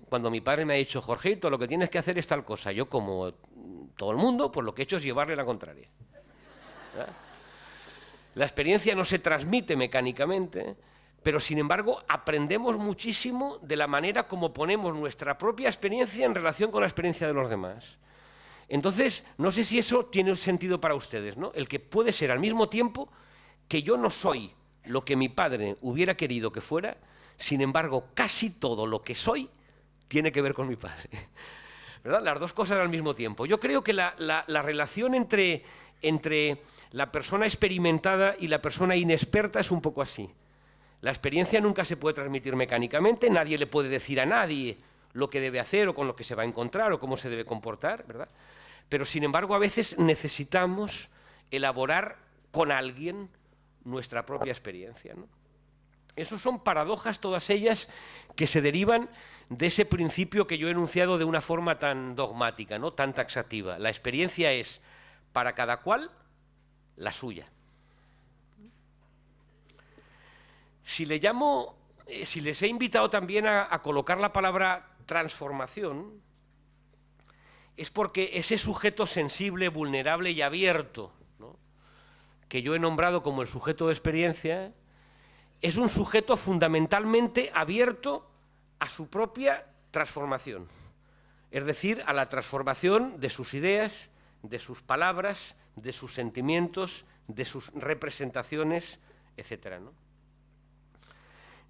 Cuando mi padre me ha dicho, Jorgito, lo que tienes que hacer es tal cosa, yo como todo el mundo, pues lo que he hecho es llevarle la contraria. ¿Verdad? La experiencia no se transmite mecánicamente, pero sin embargo aprendemos muchísimo de la manera como ponemos nuestra propia experiencia en relación con la experiencia de los demás. Entonces, no sé si eso tiene sentido para ustedes, ¿no? El que puede ser al mismo tiempo que yo no soy lo que mi padre hubiera querido que fuera, sin embargo, casi todo lo que soy tiene que ver con mi padre. ¿Verdad? Las dos cosas al mismo tiempo. Yo creo que la relación entre la persona experimentada y la persona inexperta es un poco así. La experiencia nunca se puede transmitir mecánicamente, nadie le puede decir a nadie lo que debe hacer o con lo que se va a encontrar o cómo se debe comportar, ¿verdad? Pero, sin embargo, a veces necesitamos elaborar con alguien nuestra propia experiencia, ¿no? Esas son paradojas, todas ellas, que se derivan de ese principio que yo he enunciado de una forma tan dogmática, ¿no? Tan taxativa. La experiencia es, para cada cual, la suya. Si les he invitado también a colocar la palabra transformación, es porque ese sujeto sensible, vulnerable y abierto, ¿no?, que yo he nombrado como el sujeto de experiencia, es un sujeto fundamentalmente abierto a su propia transformación, es decir, a la transformación de sus ideas, de sus palabras, de sus sentimientos, de sus representaciones, etcétera, ¿no?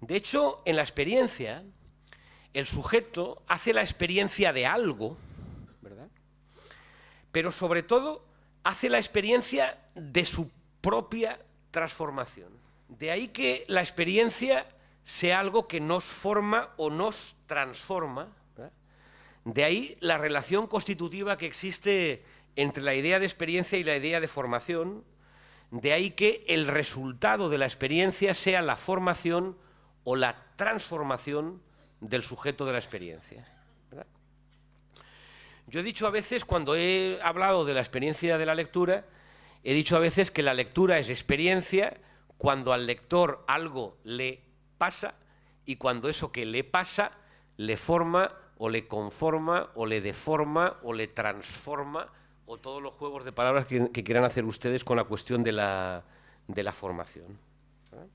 De hecho, en la experiencia, el sujeto hace la experiencia de algo, ¿verdad?, pero sobre todo hace la experiencia de su propia transformación. De ahí que la experiencia sea algo que nos forma o nos transforma, ¿verdad? De ahí la relación constitutiva que existe entre la idea de experiencia y la idea de formación. De ahí que el resultado de la experiencia sea la formación o la transformación del sujeto de la experiencia, ¿verdad? Yo he dicho a veces, cuando he hablado de la experiencia de la lectura, he dicho a veces que la lectura es experiencia cuando al lector algo le pasa y cuando eso que le pasa le forma o le conforma o le deforma o le transforma, o todos los juegos de palabras que quieran hacer ustedes con la cuestión de la formación, ¿verdad?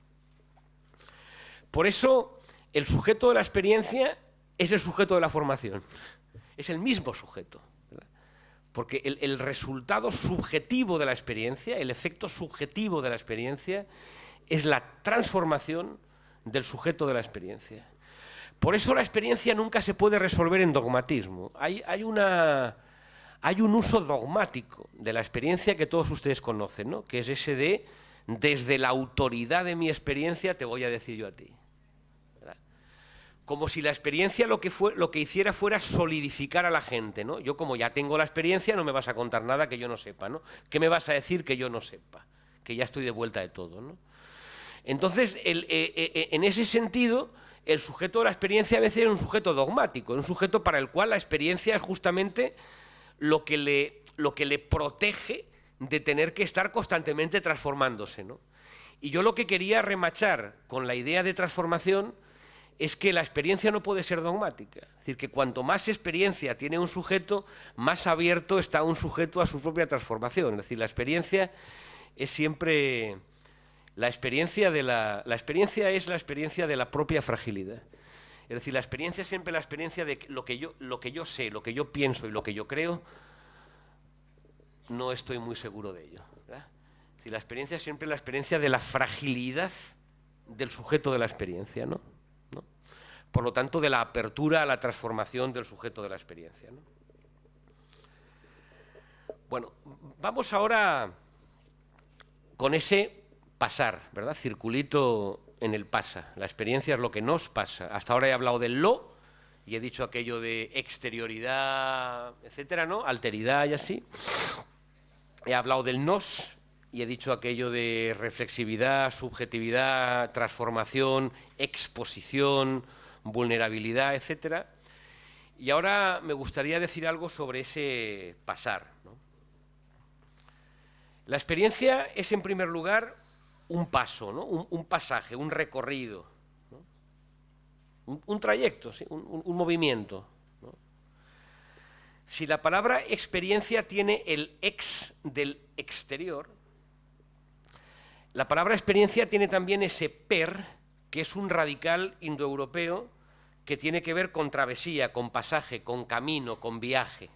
Por eso el sujeto de la experiencia es el sujeto de la formación, es el mismo sujeto, ¿verdad? Porque el resultado subjetivo de la experiencia, el efecto subjetivo de la experiencia, es la transformación del sujeto de la experiencia. Por eso la experiencia nunca se puede resolver en dogmatismo. Hay un uso dogmático de la experiencia que todos ustedes conocen, ¿no?, que es ese de, desde la autoridad de mi experiencia te voy a decir yo a ti, ¿verdad? Como si la experiencia lo que hiciera fuera solidificar a la gente, ¿no? Yo, como ya tengo la experiencia, no me vas a contar nada que yo no sepa, ¿no? ¿Qué me vas a decir que yo no sepa? Que ya estoy de vuelta de todo, ¿no? Entonces, en ese sentido, el sujeto de la experiencia a veces es un sujeto dogmático, es un sujeto para el cual la experiencia es justamente lo que le protege de tener que estar constantemente transformándose, ¿no? Y yo lo que quería remachar con la idea de transformación es que la experiencia no puede ser dogmática. Es decir, que cuanto más experiencia tiene un sujeto, más abierto está un sujeto a su propia transformación. Es decir, la experiencia es siempre... La experiencia es la experiencia de la propia fragilidad. Es decir, la experiencia es siempre la experiencia de lo que yo sé, lo que yo pienso y lo que yo creo, no estoy muy seguro de ello, ¿verdad? Es decir, la experiencia es siempre la experiencia de la fragilidad del sujeto de la experiencia, ¿no? Por lo tanto, de la apertura a la transformación del sujeto de la experiencia, ¿no? Bueno, vamos ahora con ese pasar, ¿verdad? Circulito en el pasa. La experiencia es lo que nos pasa. Hasta ahora he hablado del lo y he dicho aquello de exterioridad, etcétera, ¿no? Alteridad y así. He hablado del nos y he dicho aquello de reflexividad, subjetividad, transformación, exposición, vulnerabilidad, etcétera. Y ahora me gustaría decir algo sobre ese pasar, ¿no? La experiencia es, en primer lugar, un paso, ¿no? Un pasaje, un recorrido, ¿no? un trayecto, ¿sí? Un movimiento, ¿no? Si la palabra experiencia tiene el ex del exterior, la palabra experiencia tiene también ese per, que es un radical indoeuropeo que tiene que ver con travesía, con pasaje, con camino, con viaje.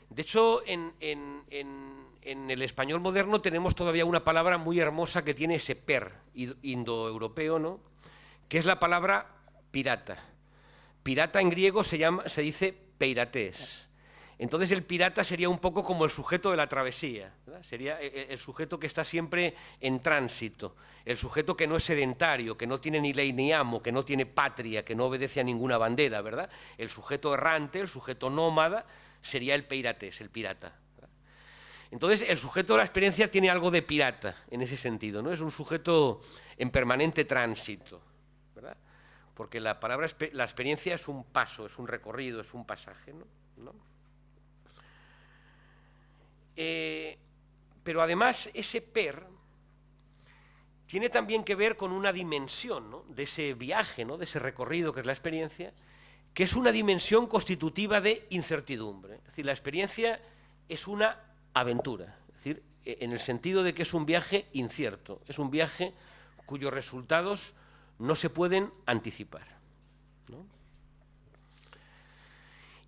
De hecho, en el español moderno tenemos todavía una palabra muy hermosa que tiene ese per indoeuropeo, ¿no? Que es la palabra pirata. Pirata en griego se dice peiratés. Entonces el pirata sería un poco como el sujeto de la travesía, ¿verdad? Sería el sujeto que está siempre en tránsito, el sujeto que no es sedentario, que no tiene ni ley ni amo, que no tiene patria, que no obedece a ninguna bandera, ¿verdad? El sujeto errante, el sujeto nómada, sería el peiratés, el pirata, ¿verdad? Entonces el sujeto de la experiencia tiene algo de pirata en ese sentido, ¿no? Es un sujeto en permanente tránsito, ¿verdad? Porque la experiencia es un paso, es un recorrido, es un pasaje, ¿no? Pero además ese per tiene también que ver con una dimensión, ¿no? De ese viaje, ¿no? De ese recorrido que es la experiencia, que es una dimensión constitutiva de incertidumbre. Es decir, la experiencia es una aventura, es decir, en el sentido de que es un viaje incierto, es un viaje cuyos resultados no se pueden anticipar, ¿no?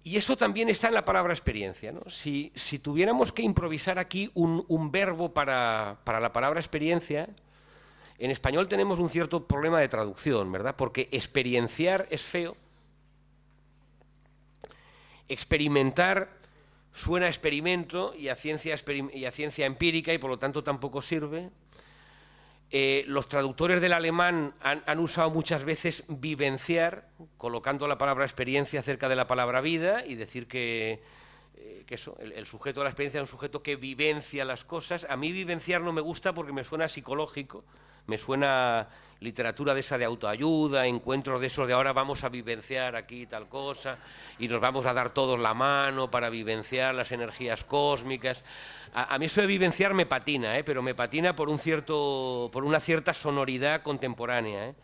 Y eso también está en la palabra experiencia, ¿no? Si tuviéramos que improvisar aquí un verbo para la palabra experiencia, en español tenemos un cierto problema de traducción, ¿verdad? Porque experienciar es feo, experimentar suena a experimento y a ciencia empírica y por lo tanto tampoco sirve. Los traductores del alemán han usado muchas veces vivenciar, colocando la palabra experiencia cerca de la palabra vida y decir que eso, el sujeto de la experiencia es un sujeto que vivencia las cosas. A mí vivenciar no me gusta porque me suena psicológico, me suena literatura de esa de autoayuda, encuentros de esos de ahora vamos a vivenciar aquí tal cosa y nos vamos a dar todos la mano para vivenciar las energías cósmicas. A mí eso de vivenciar me patina, pero me patina por una cierta sonoridad contemporánea,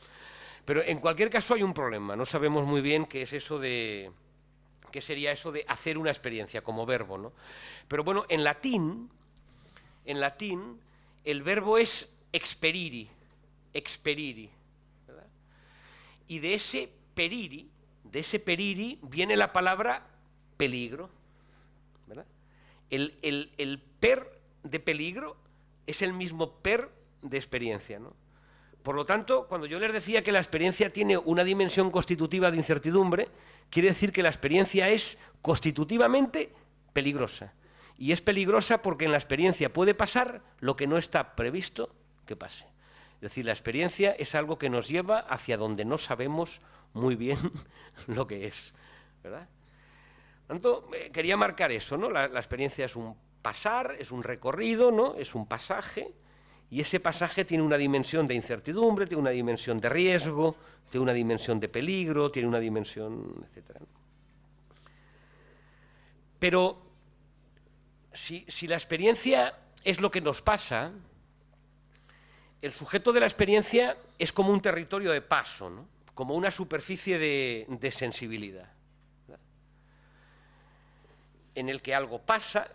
Pero en cualquier caso hay un problema, no sabemos muy bien qué sería eso de hacer una experiencia como verbo, ¿no? Pero bueno, en latín el verbo es experiri, ¿verdad? Y de ese periri viene la palabra peligro, ¿verdad? El per de peligro es el mismo per de experiencia, ¿no? Por lo tanto, cuando yo les decía que la experiencia tiene una dimensión constitutiva de incertidumbre, quiere decir que la experiencia es constitutivamente peligrosa. Y es peligrosa porque en la experiencia puede pasar lo que no está previsto que pase. Es decir, la experiencia es algo que nos lleva hacia donde no sabemos muy bien lo que es, ¿verdad? Por lo tanto, quería marcar eso, ¿no? La experiencia es un pasar, es un recorrido, ¿no? Es un pasaje, y ese pasaje tiene una dimensión de incertidumbre, tiene una dimensión de riesgo, tiene una dimensión de peligro, tiene una dimensión, etcétera. Pero si la experiencia es lo que nos pasa, el sujeto de la experiencia es como un territorio de paso, ¿no? Como una superficie de sensibilidad, ¿verdad? En el que algo pasa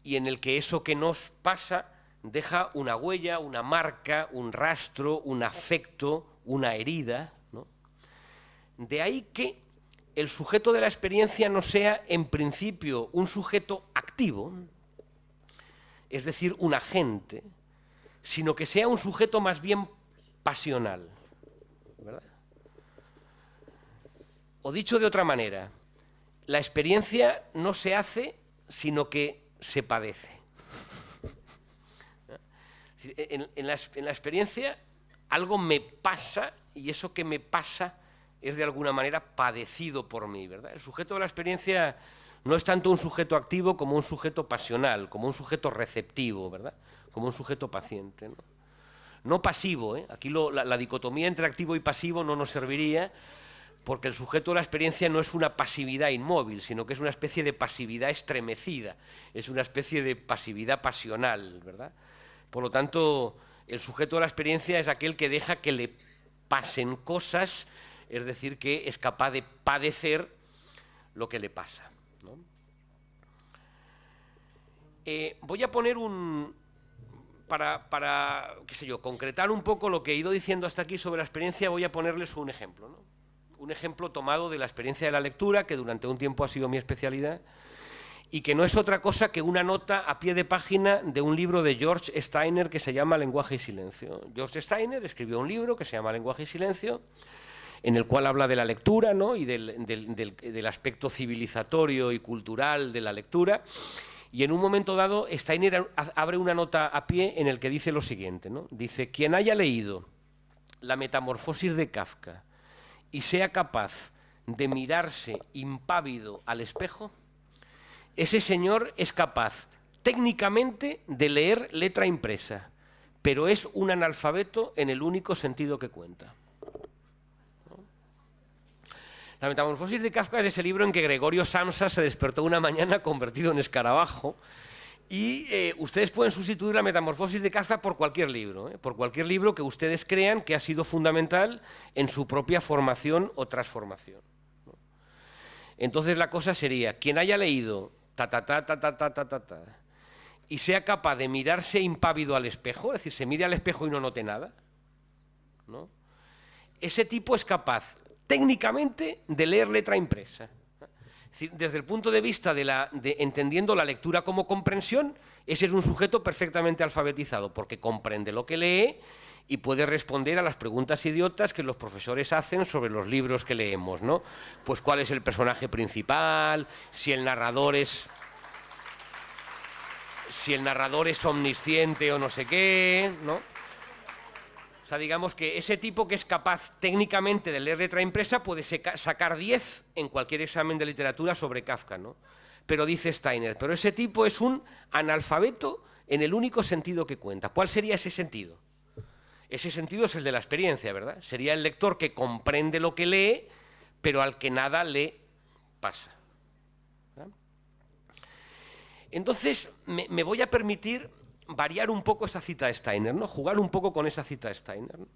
y en el que eso que nos pasa deja una huella, una marca, un rastro, un afecto, una herida, ¿no? De ahí que el sujeto de la experiencia no sea, en principio, un sujeto activo, es decir, un agente, sino que sea un sujeto más bien pasional, ¿verdad? O dicho de otra manera, la experiencia no se hace, sino que se padece. En la experiencia algo me pasa y eso que me pasa es de alguna manera padecido por mí, ¿verdad? El sujeto de la experiencia no es tanto un sujeto activo como un sujeto pasional, como un sujeto receptivo, ¿verdad? Como un sujeto paciente, ¿no? No pasivo, ¿eh? Aquí la dicotomía entre activo y pasivo no nos serviría porque el sujeto de la experiencia no es una pasividad inmóvil, sino que es una especie de pasividad estremecida, es una especie de pasividad pasional, ¿verdad? Por lo tanto, el sujeto de la experiencia es aquel que deja que le pasen cosas es decir, que es capaz de padecer lo que le pasa, ¿no? Voy a poner para, qué sé yo, concretar un poco lo que he ido diciendo hasta aquí sobre la experiencia, voy a ponerles un ejemplo, ¿no? Un ejemplo tomado de la experiencia de la lectura, que durante un tiempo ha sido mi especialidad, y que no es otra cosa que una nota a pie de página de un libro de George Steiner que se llama Lenguaje y Silencio. George Steiner escribió un libro que se llama Lenguaje y Silencio, en el cual habla de la lectura, ¿no? Y del aspecto civilizatorio y cultural de la lectura. Y en un momento dado, Steiner abre una nota a pie en el que dice lo siguiente, ¿no? Dice: quien haya leído La Metamorfosis de Kafka y sea capaz de mirarse impávido al espejo, ese señor es capaz técnicamente de leer letra impresa, pero es un analfabeto en el único sentido que cuenta. La Metamorfosis de Kafka es ese libro en que Gregorio Samsa se despertó una mañana convertido en escarabajo, y ustedes pueden sustituir la Metamorfosis de Kafka por cualquier libro, por cualquier libro que ustedes crean que ha sido fundamental en su propia formación o transformación, ¿no? Entonces la cosa sería: quien haya leído y sea capaz de mirarse impávido al espejo, es decir, se mire al espejo y no note nada, ¿no? Ese tipo es capaz técnicamente de leer letra impresa. Es decir, desde el punto de vista de entendiendo la lectura como comprensión, ese es un sujeto perfectamente alfabetizado, porque comprende lo que lee y puede responder a las preguntas idiotas que los profesores hacen sobre los libros que leemos, ¿no? Pues cuál es el personaje principal, si el narrador es omnisciente o no sé qué, ¿no? O sea, digamos que ese tipo que es capaz técnicamente de leer letra impresa puede sacar 10 en cualquier examen de literatura sobre Kafka, ¿no? Pero dice Steiner, pero ese tipo es un analfabeto en el único sentido que cuenta. ¿Cuál sería ese sentido? Ese sentido es el de la experiencia, ¿verdad? Sería el lector que comprende lo que lee, pero al que nada le pasa, ¿verdad? Entonces, me voy a permitir variar un poco esa cita de Steiner, ¿no? Jugar un poco con esa cita de Steiner, ¿no?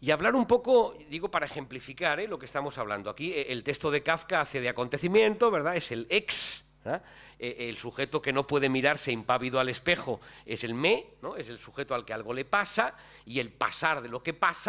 Y hablar un poco, digo, para ejemplificar lo que estamos hablando. Aquí el texto de Kafka hace de acontecimiento, ¿verdad? Es el ex, ¿verdad? El sujeto que no puede mirarse impávido al espejo es el me, ¿no? Es el sujeto al que algo le pasa, y el pasar de lo que pasa